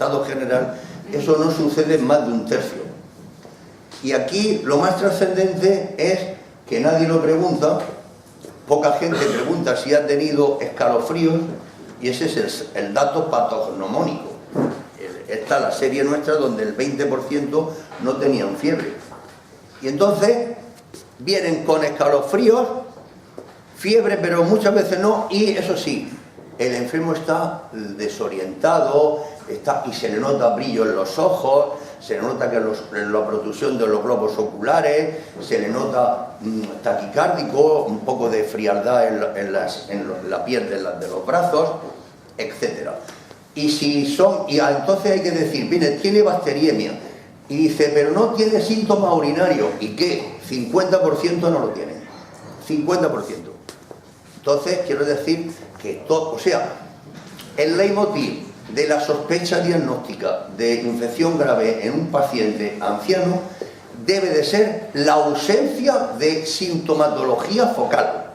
estado general, eso no sucede en más de un tercio. Y aquí lo más trascendente es que nadie lo pregunta, poca gente pregunta si ha tenido escalofríos, y ese es el dato patognomónico. Está la serie nuestra donde el 20% no tenían fiebre. Y entonces vienen con escalofríos, fiebre, pero muchas veces no, y eso sí, el enfermo está desorientado, y se le nota brillo en los ojos, se le nota que en la protrusión de los globos oculares, se le nota taquicárdico, un poco de frialdad en la piel de los brazos, etc. Y entonces hay que decir, mire, tiene bacteriemia, y dice, pero no tiene síntomas urinarios, ¿y qué? 50% no lo tienen, 50%. Entonces quiero decir que todo, o sea, el leitmotiv de la sospecha diagnóstica de infección grave en un paciente anciano debe de ser la ausencia de sintomatología focal.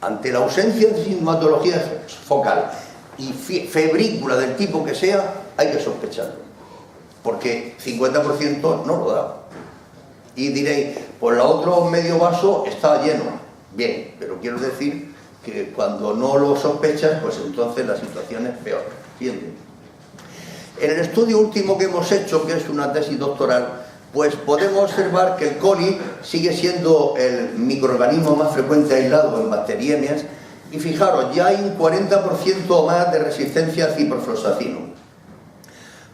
Ante la ausencia de sintomatología focal y febrícula del tipo que sea, hay que sospecharlo, porque 50% no lo da. Y diréis, pues el otro medio vaso está lleno. Bien, pero quiero decir que cuando no lo sospechas, pues entonces la situación es peor. ¿Entienden? En el estudio último que hemos hecho, que es una tesis doctoral, pues podemos observar que el coli sigue siendo el microorganismo más frecuente aislado en bacteriemias, y fijaros, ya hay un 40% o más de resistencia a ciprofloxacino.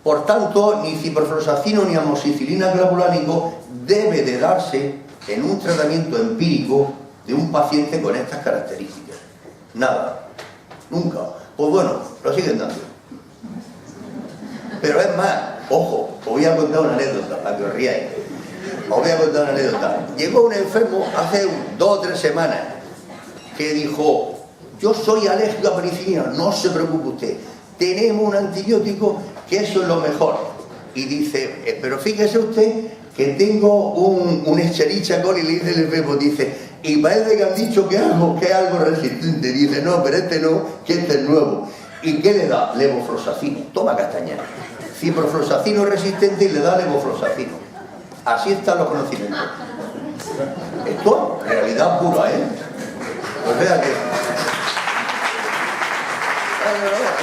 Por tanto, ni ciprofloxacino ni amoxicilina clavulánico debe de darse en un tratamiento empírico de un paciente con estas características. Nada, nunca. Pues bueno, lo siguen dando. Pero es más, ojo, os voy a contar una anécdota para que os riáis. Os voy a contar una anécdota. Llegó un enfermo hace 2 o 3 semanas que dijo, yo soy alérgico a penicilina, no se preocupe usted, tenemos un antibiótico que eso es lo mejor. Y dice, pero fíjese usted que tengo un Escherichia coli, le dice el enfermo, dice, y parece que han dicho que es algo resistente. Dice, no, pero este no, que este es nuevo. ¿Y qué le da? Levofloxacino. Toma castaña. Ciprofloxacino resistente y le da levofloxacino. Así están los conocimientos. Esto es realidad pura, ¿eh? Pues vea que...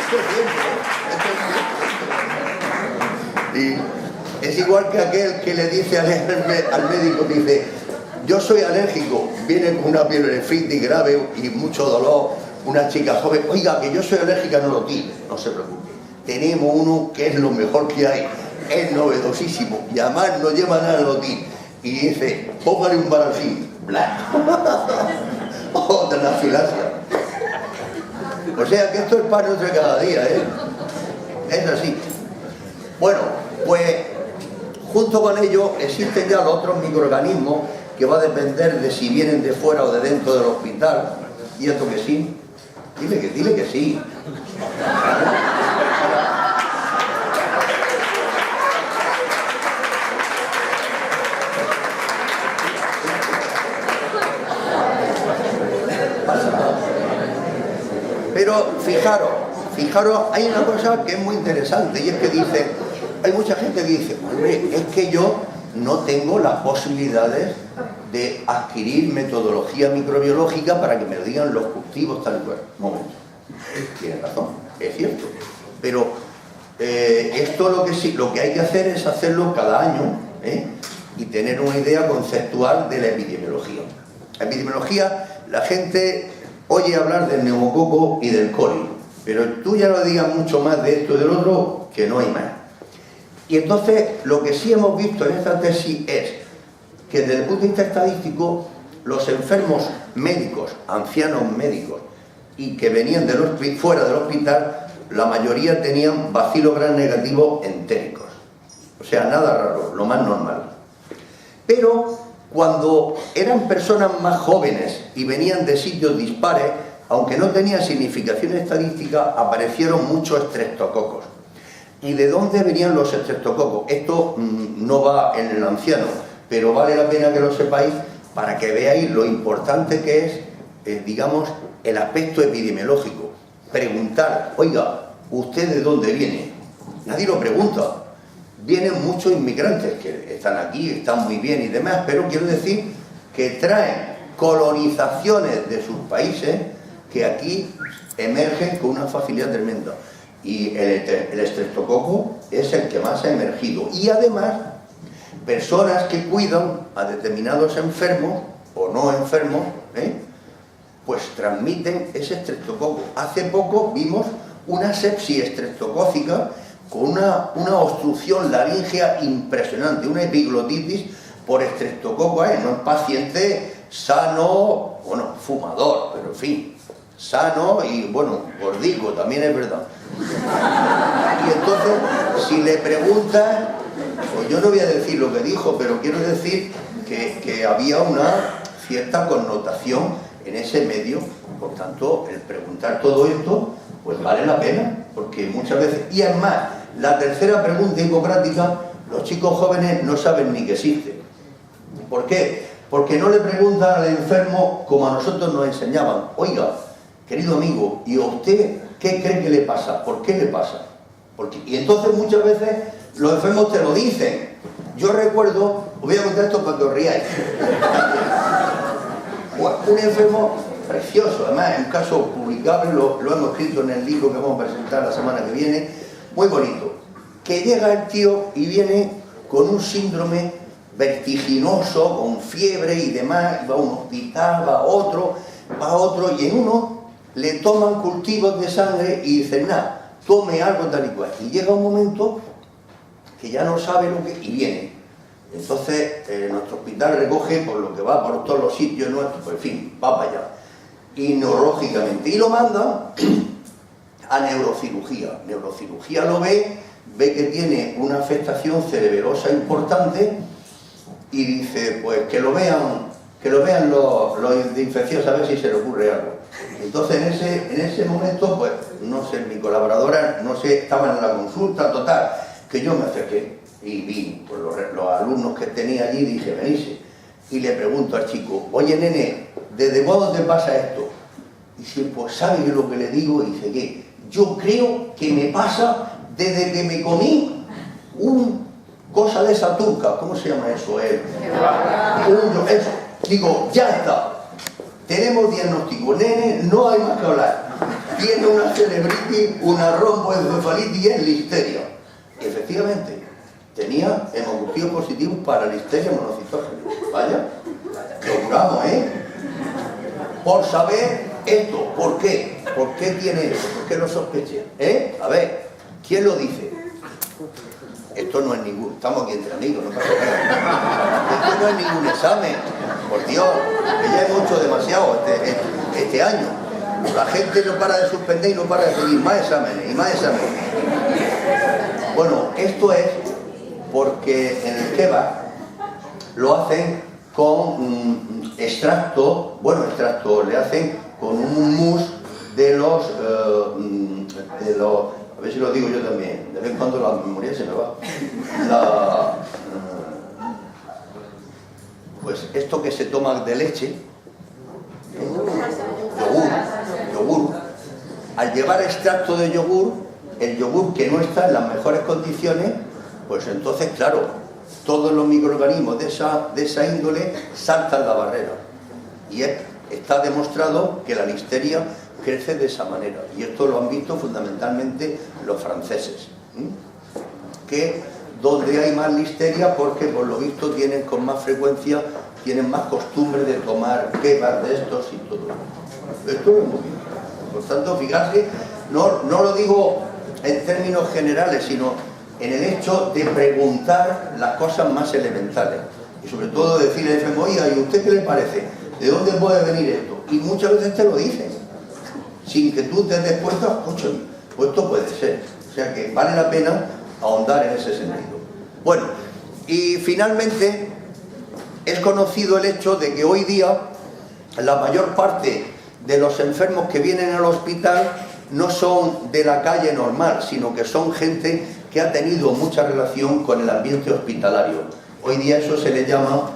Esto es bien, ¿eh? Y es igual que aquel que le dice al médico, dice, yo soy alérgico, viene con una pielonefritis grave y mucho dolor, una chica joven, oiga, que yo soy alérgica a nolotil, no se preocupe, tenemos uno que es lo mejor que hay, es novedosísimo, y además no lleva nada de nolotil, y dice, póngale un Baralgin, bla, otra anafilaxia. O sea que esto es pan nuestro cada día, ¿eh? Es así. Bueno, pues junto con ello existen ya los otros microorganismos que va a depender de si vienen de fuera o de dentro del hospital. ¿Y esto que sí? Dile que sí. Pero fijaros, hay una cosa que es muy interesante, y es que dice, hay mucha gente que dice, hombre, es que yo no tengo las posibilidades de adquirir metodología microbiológica para que me lo digan los cultivos tal y cual. Momento. Tiene razón, es cierto. Pero esto lo que hay que hacer es hacerlo cada año, y tener una idea conceptual de la epidemiología. La epidemiología, la gente oye hablar del neumococo y del coli, pero tú ya no digas mucho más de esto y del otro, que no hay más. Y entonces lo que sí hemos visto en esta tesis es que desde el punto de vista estadístico, los enfermos médicos, ancianos médicos, y que venían fuera del hospital, la mayoría tenían bacilo gram negativo entéricos. O sea, nada raro, lo más normal. Pero cuando eran personas más jóvenes y venían de sitios dispares, aunque no tenía significación estadística, aparecieron muchos estreptococos. ¿Y de dónde venían los estreptococos? Esto no va en el anciano, pero vale la pena que lo sepáis para que veáis lo importante que es, digamos, el aspecto epidemiológico. Preguntar, oiga, ¿usted de dónde viene? nadie lo pregunta. Vienen muchos inmigrantes que están aquí, están muy bien y demás, pero quiero decir que traen colonizaciones de sus países que aquí emergen con una facilidad tremenda. Y el estreptococo es el que más ha emergido. Y además, personas que cuidan a determinados enfermos o no enfermos, pues transmiten ese estreptococo. Hace poco vimos una sepsis estreptocócica con una obstrucción laríngea impresionante, una epiglotitis por estreptococo, no es paciente sano, bueno, fumador, pero en fin, sano y, bueno, gordico, también es verdad. Y entonces, si le preguntas, pues yo no voy a decir lo que dijo, pero quiero decir que había una cierta connotación en ese medio. Por tanto, el preguntar todo esto, pues vale la pena, porque muchas veces, y es más, la tercera pregunta hipocrática, los chicos jóvenes no saben ni que existe. ¿Por qué? Porque no le preguntan al enfermo como a nosotros nos enseñaban. Oiga, querido amigo, ¿y a usted qué cree que le pasa? ¿Por qué le pasa? Y entonces muchas veces los enfermos te lo dicen. Yo recuerdo, os voy a contar esto para que os riáis. Un enfermo precioso, además es un caso publicable, lo hemos escrito en el libro que vamos a presentar la semana que viene, muy bonito, que llega el tío y viene con un síndrome vertiginoso, con fiebre y demás, y va a un hospital, va a otro, y en uno le toman cultivos de sangre y dicen, nada, tome algo tal y cual. Y llega un momento que ya no sabe lo que... y viene. Entonces, nuestro hospital recoge por lo que va por todos los sitios nuestros, pues en fin, va para allá. Y neurológicamente. Y lo manda a neurocirugía. Neurocirugía lo ve que tiene una afectación cerebelosa importante y dice, pues que lo vean los de infección, a ver si se le ocurre algo. Entonces en ese momento, pues, no sé, mi colaboradora, no sé, estaban en la consulta, total, que yo me acerqué y vi pues, los alumnos que tenía allí y dije, venise. Y le pregunto al chico, oye nene, ¿desde cuándo te pasa esto? Y dice, pues ¿sabe lo que le digo? Y dice, ¿qué? Yo creo que me pasa desde que me comí un cosa de esa turca, ¿cómo se llama eso? Eso. Digo, ya está. Tenemos diagnóstico, nene, no hay más que hablar. Tiene una cerebritis, una romboencefalitis y es listeria. Y efectivamente, tenía hemoglobina positivos para listeria monocitógena. Vaya, lo curamos, Por saber esto, ¿por qué? ¿Por qué tiene eso? ¿Por qué lo sospeché? A ver, ¿quién lo dice? Esto no es ningún... Estamos aquí entre amigos, no pasa nada. Esto no es ningún examen. Por Dios, que ya hemos hecho demasiado este año. La gente no para de suspender y no para de seguir más exámenes y más exámenes. Bueno, esto es porque en el kebab lo hacen con extracto, le hacen con un hummus de los a ver si lo digo yo también, de vez en cuando la memoria se me va. Pues esto que se toma de leche, yogur. Al llevar extracto de yogur, el yogur que no está en las mejores condiciones, pues entonces, claro, todos los microorganismos de esa índole saltan la barrera. Y está demostrado que la listeria crece de esa manera. Y esto lo han visto fundamentalmente los franceses, que donde hay más listeria, porque por lo visto tienen con más frecuencia, tienen más costumbre de tomar kebab de estos y todo. Esto lo hemos visto. Por tanto, fijarse, no lo digo en términos generales, sino en el hecho de preguntar las cosas más elementales. Y sobre todo decirle al enfermo, oiga, ¿y usted qué le parece? ¿De dónde puede venir esto? Y muchas veces te lo dicen, sin que tú te des cuenta, pues esto puede ser. O sea que vale la pena ahondar en ese sentido. Bueno, y finalmente es conocido el hecho de que hoy día la mayor parte de los enfermos que vienen al hospital no son de la calle normal, sino que son gente que ha tenido mucha relación con el ambiente hospitalario. Hoy día eso se le llama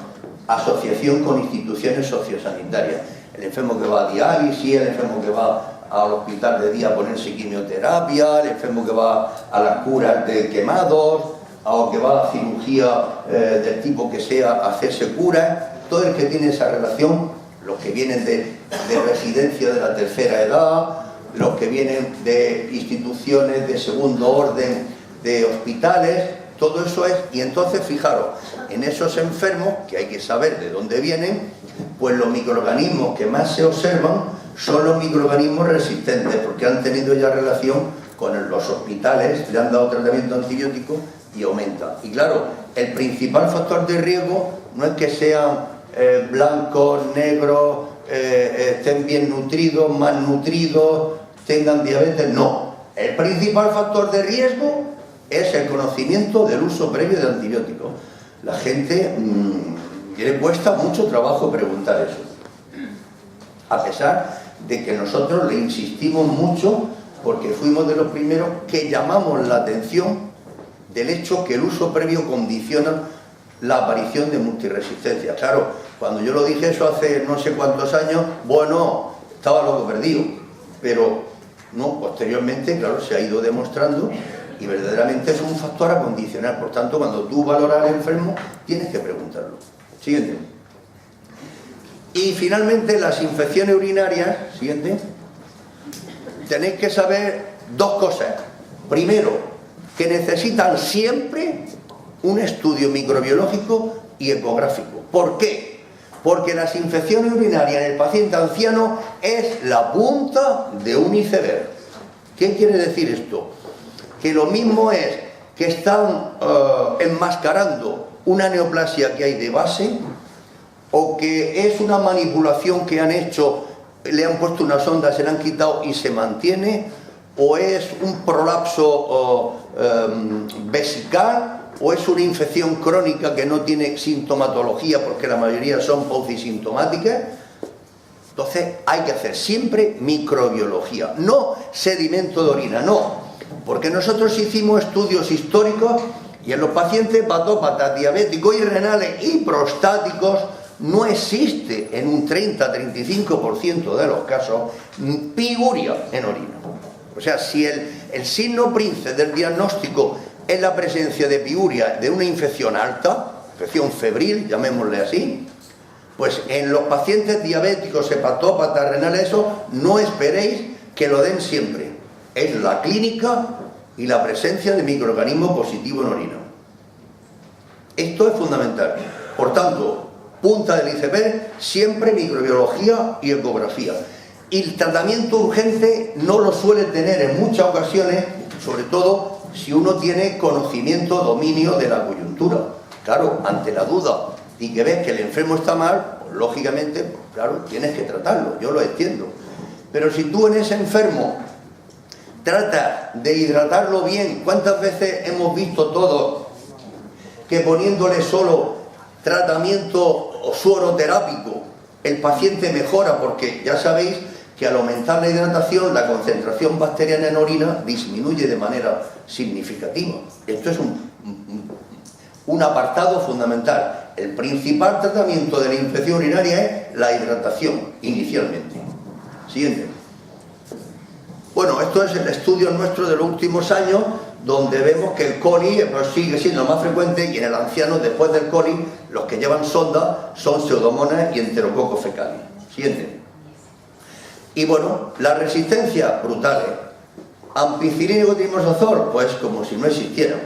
asociación con instituciones sociosanitarias. El enfermo que va a diálisis, el enfermo que va al hospital de día a ponerse quimioterapia, el enfermo que va a las curas de quemados, o que va a la cirugía del tipo que sea a hacerse curas, todo el que tiene esa relación, los que vienen de residencia de la tercera edad, los que vienen de instituciones de segundo orden, de hospitales, todo eso es. Y entonces fijaros, en esos enfermos, que hay que saber de dónde vienen, pues los microorganismos que más se observan son los microorganismos resistentes, porque han tenido ya relación con los hospitales, le han dado tratamiento antibiótico y aumenta. Y claro, el principal factor de riesgo no es que sean blancos, negros, estén bien nutridos, mal nutridos, tengan diabetes, no. El principal factor de riesgo es el conocimiento del uso previo de antibióticos. La gente le cuesta mucho trabajo preguntar eso, a pesar de que nosotros le insistimos mucho, porque fuimos de los primeros que llamamos la atención del hecho que el uso previo condiciona la aparición de multiresistencia. Claro, cuando yo lo dije eso hace no sé cuántos años, bueno, estaba loco perdido, pero no, posteriormente, claro, se ha ido demostrando y verdaderamente es un factor a condicionar. Por tanto, cuando tú valoras al enfermo, tienes que preguntarlo. Siguiente. Y finalmente, las infecciones urinarias, siguiente, tenéis que saber dos cosas. Primero, que necesitan siempre un estudio microbiológico y ecográfico. ¿Por qué? Porque las infecciones urinarias en el paciente anciano es la punta de un iceberg. ¿Qué quiere decir esto? Que lo mismo es que están enmascarando una neoplasia que hay de base, o que es una manipulación que han hecho, le han puesto una sonda, se la han quitado y se mantiene, o es un prolapso vesical, o es una infección crónica que no tiene sintomatología, porque la mayoría son paucisintomáticas. Entonces hay que hacer siempre microbiología, no sedimento de orina, no, porque nosotros hicimos estudios históricos y en los pacientes patópatas, diabéticos y renales y prostáticos no existe en un 30-35% de los casos piguria en orina. O sea, si el signo prince del diagnóstico es la presencia de piguria de una infección alta, infección febril, llamémosle así, pues en los pacientes diabéticos, hepatópatas, renales, eso, no esperéis que lo den siempre. Es la clínica y la presencia de microorganismos positivos en orina. Esto es fundamental. Por tanto, punta del iceberg, siempre microbiología y ecografía. Y el tratamiento urgente no lo suele tener en muchas ocasiones, sobre todo si uno tiene conocimiento, dominio de la coyuntura. Claro, ante la duda y que ves que el enfermo está mal, pues, lógicamente, pues, claro, tienes que tratarlo, yo lo entiendo. Pero si tú en ese enfermo tratas de hidratarlo bien, ¿cuántas veces hemos visto todos que poniéndole solo tratamiento o suoroterápico el paciente mejora? Porque ya sabéis que al aumentar la hidratación la concentración bacteriana en orina disminuye de manera significativa. Esto es un apartado fundamental. El principal tratamiento de la infección urinaria es la hidratación, inicialmente. Siguiente. Bueno, esto es el estudio nuestro de los últimos años, donde vemos que el coli pues, sigue siendo más frecuente, y en el anciano, después del coli, los que llevan sonda son pseudomonas y enterococos fecales. Siguiente. Y bueno, la resistencia brutal. Ampicilina y gotrimosazol, pues como si no existieran.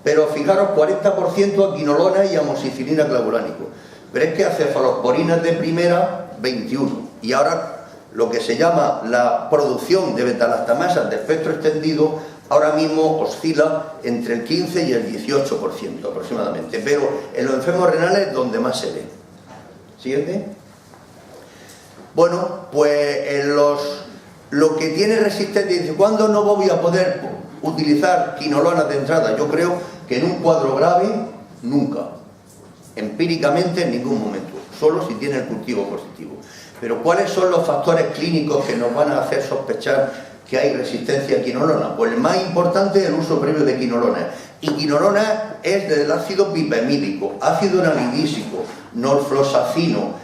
Pero fijaros, 40% a quinolona y amoxicilina clavulánico. Pero es que a cefalosporinas de primera, 21. Y ahora lo que se llama la producción de beta-lactamasas de espectro extendido ahora mismo oscila entre el 15 y el 18% aproximadamente. Pero en los enfermos renales es donde más se ve. ¿Siguiente? Bueno, pues en lo que tiene resistencia, dice, ¿cuándo no voy a poder utilizar quinolonas de entrada? Yo creo que en un cuadro grave, nunca. Empíricamente, en ningún momento. Solo si tiene el cultivo positivo. Pero ¿cuáles son los factores clínicos que nos van a hacer sospechar que hay resistencia a quinolona? Pues el más importante es el uso previo de quinolona. Y quinolona es del ácido bipemídico, ácido nalidísico, norfloxacino,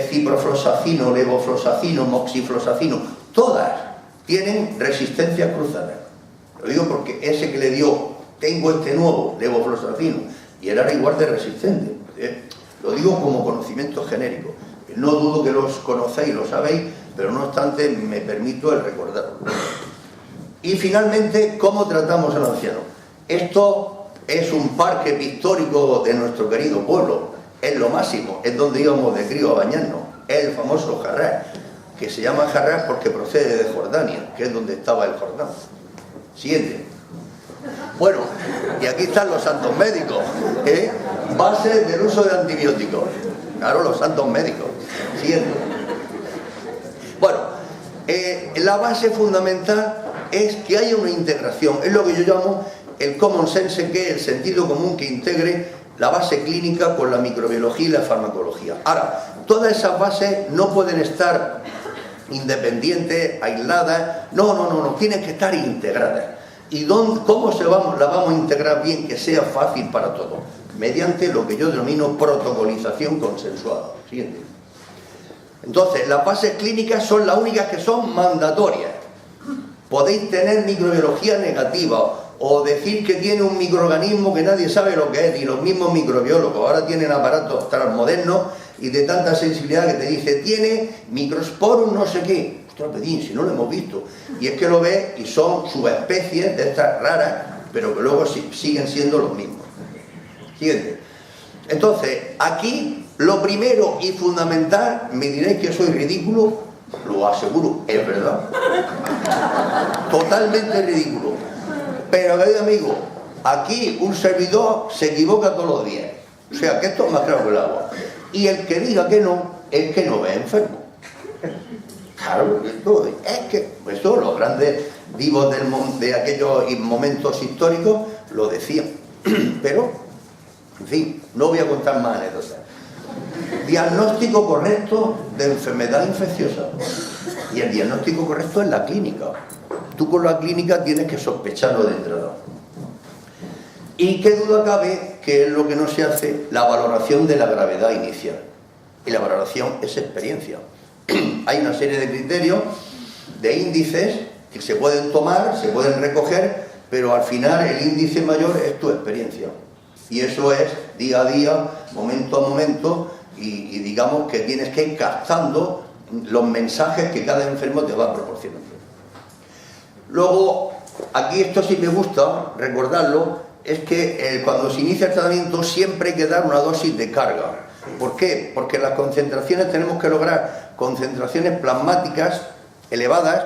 ciprofloxacino, levofloxacino, moxifloxacino. todas tienen resistencia cruzada. Lo digo porque ese que le dio, tengo este nuevo, levofloxacino, y era igual de resistente. Lo digo como conocimiento genérico. No dudo que los conocéis, lo sabéis, pero no obstante me permito el recordarlo. Y finalmente, ¿cómo tratamos al anciano? Esto es un parque pictórico de nuestro querido pueblo, es lo máximo, es donde íbamos de crío a bañarnos, es el famoso Jarrás, que se llama Jarrás porque procede de Jordania, que es donde estaba el Jordán. Siguiente. Bueno, y aquí están los santos médicos, base del uso de antibióticos. Claro, los santos médicos. Siguiente. Bueno, la base fundamental es que haya una integración, es lo que yo llamo el common sense, que es el sentido común que integre la base clínica con la microbiología y la farmacología. Ahora, todas esas bases no pueden estar independientes, aisladas, no, tienen que estar integradas. ¿Y cómo la vamos a integrar bien, que sea fácil para todos? Mediante lo que yo denomino protocolización consensuada. Siguiente. Entonces, las bases clínicas son las únicas que son mandatorias. Podéis tener microbiología negativa o decir que tiene un microorganismo que nadie sabe lo que es, y los mismos microbiólogos ahora tienen aparatos tan modernos y de tanta sensibilidad que te dice, tiene microsporum no sé qué. Ostras, pedín, si no lo hemos visto. Y es que lo ves y son subespecies de estas raras, pero que luego siguen siendo los mismos. Siguiente. Entonces, aquí lo primero y fundamental, me diréis que soy ridículo, lo aseguro, es verdad. Totalmente ridículo. Pero, querido amigo, aquí un servidor se equivoca todos los días. O sea, que esto es más claro que el agua. Y el que diga que no, es que no ve enfermo. Claro, es que eso los grandes divos de aquellos momentos históricos lo decían. Pero, en fin, no voy a contar más anécdotas. Diagnóstico correcto de enfermedad infecciosa. Y el diagnóstico correcto es la clínica. Tú con la clínica tienes que sospecharlo de entrada. Y qué duda cabe que es lo que no se hace, la valoración de la gravedad inicial. Y la valoración es experiencia. Hay una serie de criterios, de índices, que se pueden tomar, se pueden recoger, pero al final el índice mayor es tu experiencia. Y eso es día a día, momento a momento, y digamos que tienes que ir captando los mensajes que cada enfermo te va proporcionando. Luego, aquí esto sí me gusta recordarlo, es que cuando se inicia el tratamiento siempre hay que dar una dosis de carga. ¿Por qué? Porque las concentraciones tenemos que lograr concentraciones plasmáticas elevadas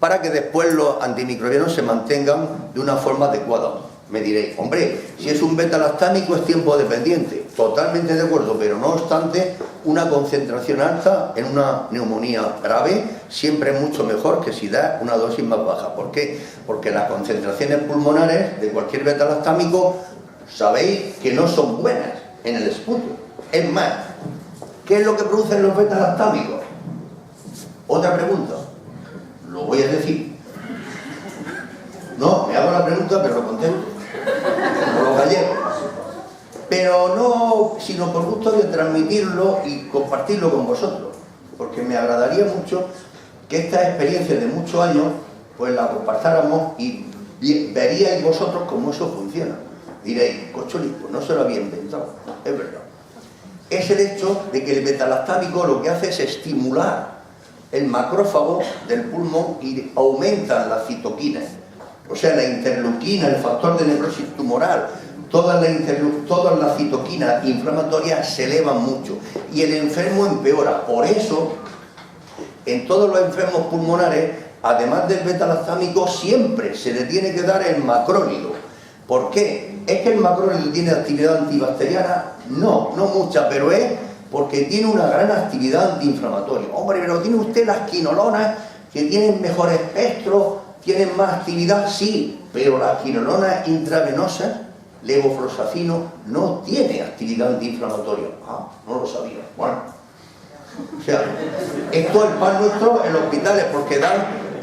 para que después los antimicrobianos se mantengan de una forma adecuada. Me diréis, hombre, si es un beta-lactámico es tiempo dependiente. Totalmente de acuerdo, pero no obstante, una concentración alta en una neumonía grave siempre es mucho mejor que si da una dosis más baja. ¿Por qué? Porque las concentraciones pulmonares de cualquier beta-lactámico sabéis que no son buenas en el esputo. Es más, ¿qué es lo que producen los beta-lactámicos? Otra pregunta. Lo voy a decir. No, me hago la pregunta, pero lo contesto. Por los gallegos. Pero no, sino por gusto de transmitirlo y compartirlo con vosotros. Porque me agradaría mucho que esta experiencia de muchos años, pues la compartáramos y veríais vosotros cómo eso funciona. Diréis, Cocholi, pues no se lo había inventado. Es verdad. Es el hecho de que el betalactámico lo que hace es estimular el macrófago del pulmón y aumentan las citoquinas. O sea, la interleuquina, el factor de necrosis tumoral, todas las citoquinas inflamatorias se elevan mucho y el enfermo empeora. Por eso, en todos los enfermos pulmonares, además del betalactámico, siempre se le tiene que dar el macrónido. ¿Por qué? ¿Es que el macrónido tiene actividad antibacteriana? No, no mucha, pero es porque tiene una gran actividad antiinflamatoria. Hombre, pero tiene usted las quinolonas que tienen mejor espectro, tienen más actividad, sí, pero las quinolonas intravenosas, levofloxacino, no tiene actividad antiinflamatoria. Ah, no lo sabía. Bueno, o sea, esto es el pan nuestro en los hospitales, porque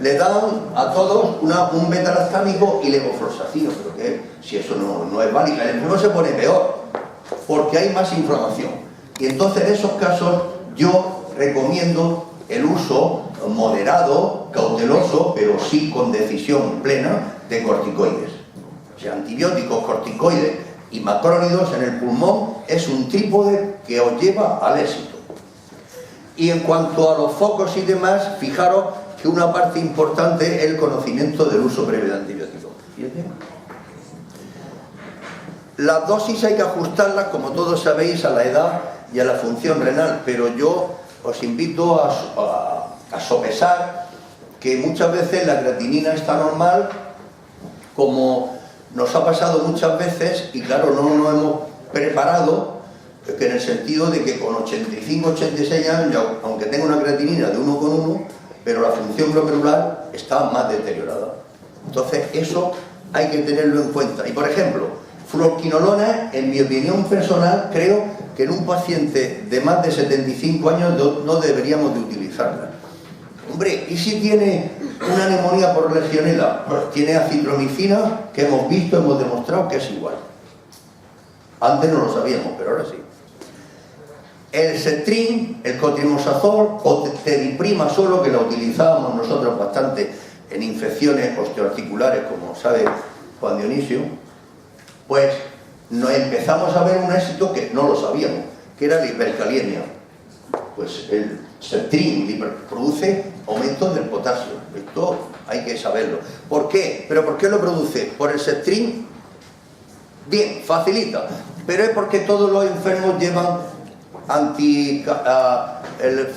le dan a todos un betalactámico y levofloxacino, pero que si eso no es válido, el enfermo se pone peor, porque hay más inflamación. Y entonces en esos casos yo recomiendo el uso moderado, cauteloso, pero sí con decisión plena de corticoides. O sea, antibióticos, corticoides y macrónidos en el pulmón es un trípode que os lleva al éxito. Y en cuanto a los focos y demás, fijaros que una parte importante es el conocimiento del uso previo de antibióticos. Las dosis hay que ajustarlas, como todos sabéis, a la edad y a la función renal, pero yo os invito a sopesar que muchas veces la creatinina está normal, como nos ha pasado muchas veces, y claro, no nos hemos preparado, que en el sentido de que con 85-86 años, aunque tenga una creatinina de 1,1, pero la función glomerular está más deteriorada. Entonces eso hay que tenerlo en cuenta. Y por ejemplo, fluoroquinolona, en mi opinión personal, creo que en un paciente de más de 75 años no deberíamos de utilizarla. Hombre, ¿y si tiene una neumonía por legionela? Pues tiene acitromicina, que hemos visto, hemos demostrado que es igual. Antes no lo sabíamos, pero ahora sí. El Cetrin, el cotrimosazol o teriprima solo, que la utilizábamos nosotros bastante en infecciones osteoarticulares, como sabe Juan Dionisio, pues nos empezamos a ver un éxito que no lo sabíamos, que era la hipercaliemia. Pues el Cetrin produce aumentos del potasio. Esto hay que saberlo. ¿Por qué? ¿Pero por qué lo produce? ¿Por el Cetrin? Bien, facilita. Pero es porque todos los enfermos llevan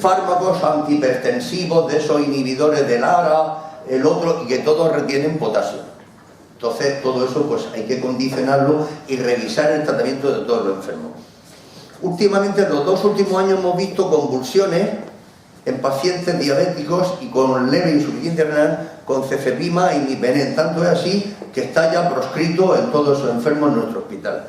fármacos antihipertensivos, de esos inhibidores del ARA, el otro, y que todos retienen potasio. Entonces todo eso pues hay que condicionarlo y revisar el tratamiento de todos los enfermos. Últimamente, en los 2 últimos años, hemos visto convulsiones en pacientes diabéticos y con leve insuficiencia renal con cefepima y imipenem. Tanto es así que está ya proscrito en todos esos enfermos en nuestro hospital.